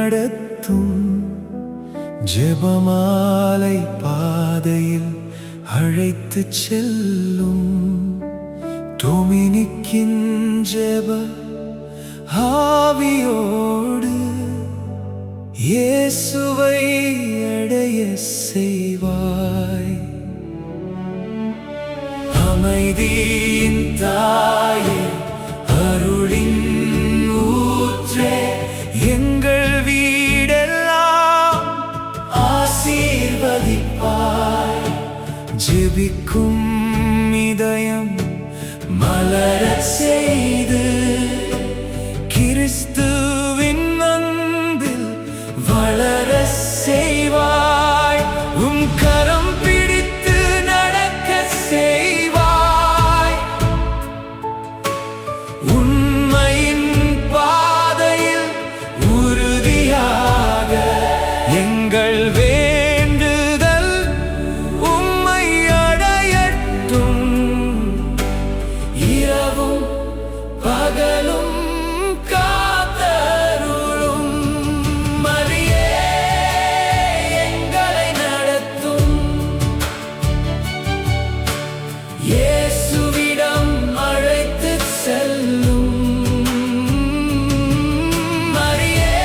நடத்தும் ஜெபமாலை பாதையில் அழைத்துச் செல்லும் டொமினிக்கின் ஜெப ஆவியோடு இயேசுவை அடைய செய்வாய். அமைதியின் தாயே, அருளின் ஊற்றே, எங்கள் வீடெல்லாம் ஆசீர்வதிப்பாய். ஜெபிக்கும் இதயம் மலரச் செய்து கிறிஸ்துவின் அன்பில் வளரச் செய்வாய். உம் கரம் பிடித்து நடக்கச் செய்வாய். உண்மையின் பாதையில் உறுதியாக எங்கள் வேண்டுதல் உம்மை அடையட்டும். இரவும் பகலும் காத்தருளும் மரியே, எங்களை நடத்தும். இயேசுவிடம் அழைத்துச் செல்லும் மரியே,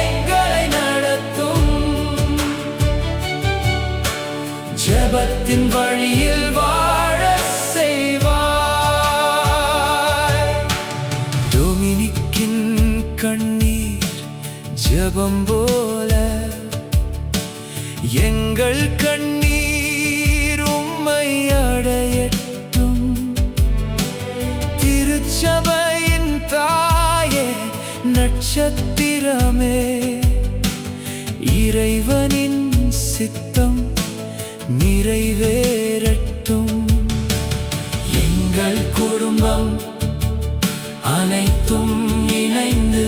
எங்களை நடத்தும். ஜெபத்தின் வழியில் வாழச் செய்வாய். டொமினிக்கின் கண்ணீர் ஜெபம் போல எங்கள் கண்ணீர் உம்மை அடையட்டும். திருச்சபையின் தாயே, நட்சத்திரமே, இறைவனின் சித்தம் நிறைவேறட்டும். எங்கள் குடும்பம் அனைத்தும் இணைந்து